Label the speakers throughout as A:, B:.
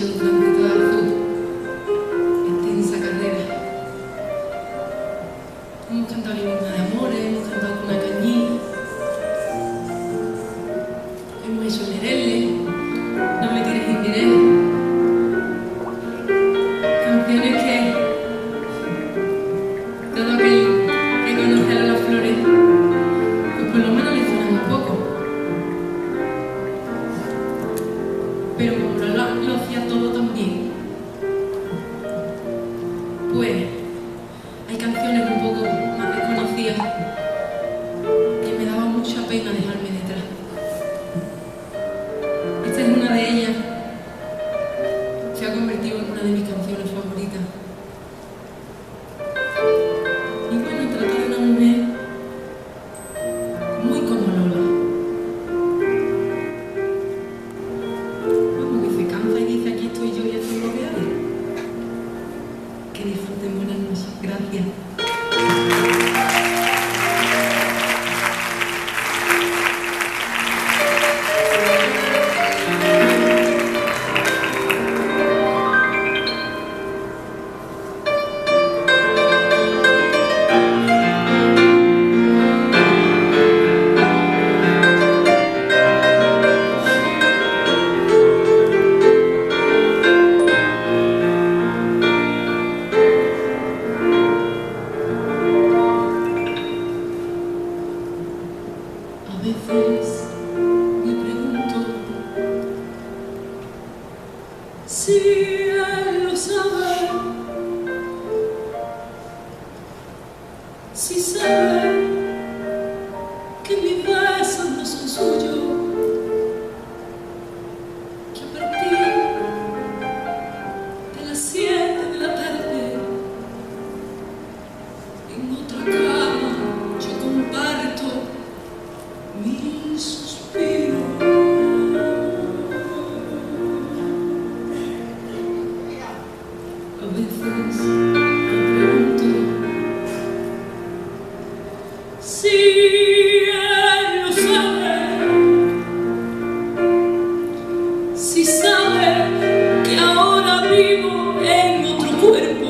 A: hecho durante toda su extensa carrera. Hemos cantado Himno de Amores, hemos cantado Cuna Cañí, hemos hecho Nerele, No me tires indirecto. Canciones que todo aquel que conoce a Lola Flores, pues por lo menos le suenan un poco. Pero como Lola lo hacía todo tan bien, pues hay canciones un poco más desconocidas que me daba mucha pena dejarme detrás. Esta es una de ellas, se ha convertido en una de mis canciones favoritas. Y bueno, trata de una mujer muy como Lola. Vamos, que se cansa y dice: aquí estoy yo y esto es lo que hay. Que disfruten, buenas noches. Gracias. A veces me pregunto si él lo sabe, si sabe que mis besos no son suyos, que a partir de las 7 de la tarde en otra cama yo comparto mi suspiro. A veces me pregunto si él lo sabe, si sabe que ahora vivo en otro cuerpo,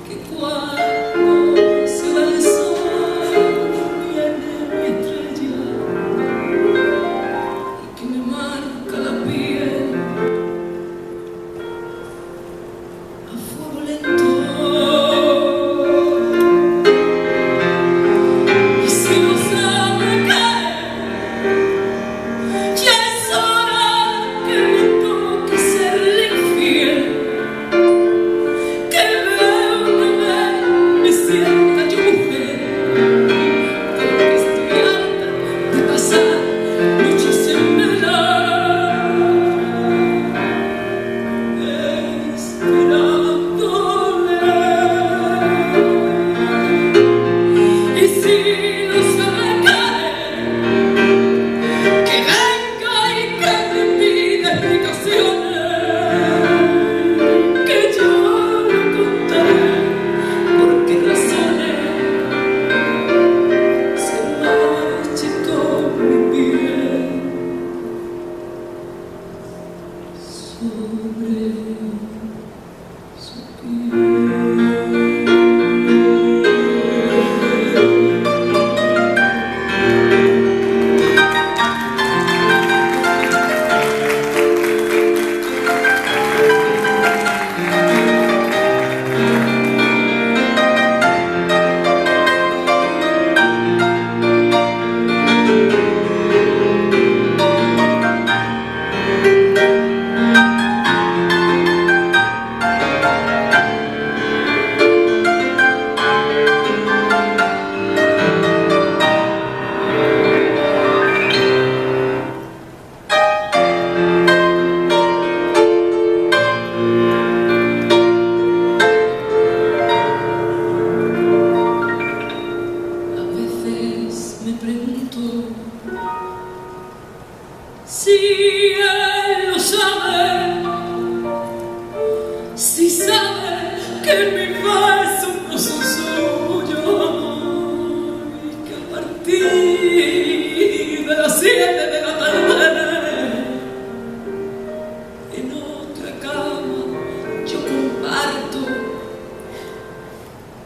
A: que cuando se va el sol viene mi estrella y que me marca la piel a fuego lento. Y si no sabe que ya es hora que me toque serle infiel, que me sienta yo mujer, porque estoy harta de pasar noches en vela esperándole. Y si no sabe que venga y que me pida explicaciones, que yo le contaré por qué razones se marchitó mi piel sobre su piel.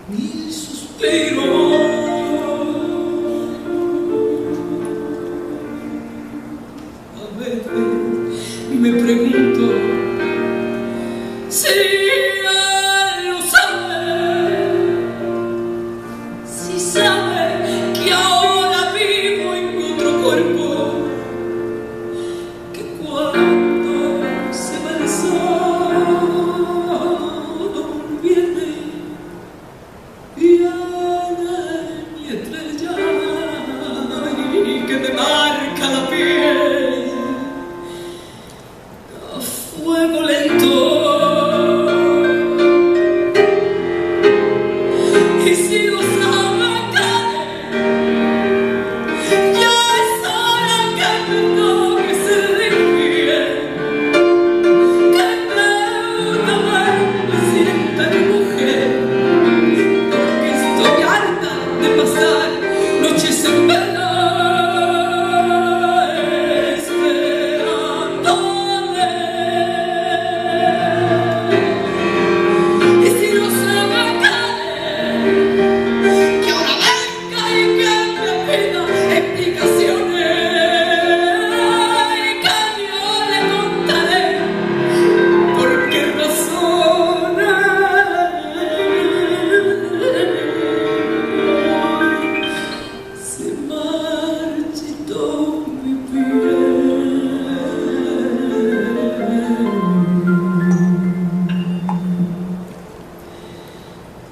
A: mil suspiros. A veces me pregunto si él lo sabe, si sabe que ahora vivo en otro cuerpo, que cuando se va el sol viene mi estrella y que me marca la piel a fuego lento. Y si lo sabe caer, ya es hora que perdone se limpie, que una vez me sienta mi mujer, porque estoy harta de pasar noches en vela esperándole. Y si no se me cae, que ahora venga y que me pida explicaciones, y que yo le contaré por qué razones se marchitó mi piel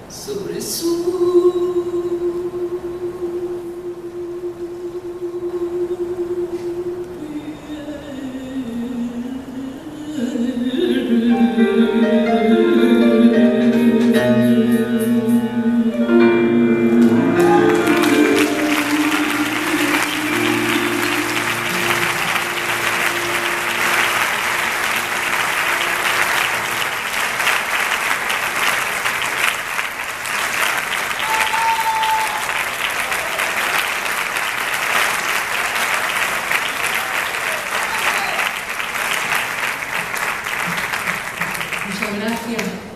A: sobre su Muchas gracias.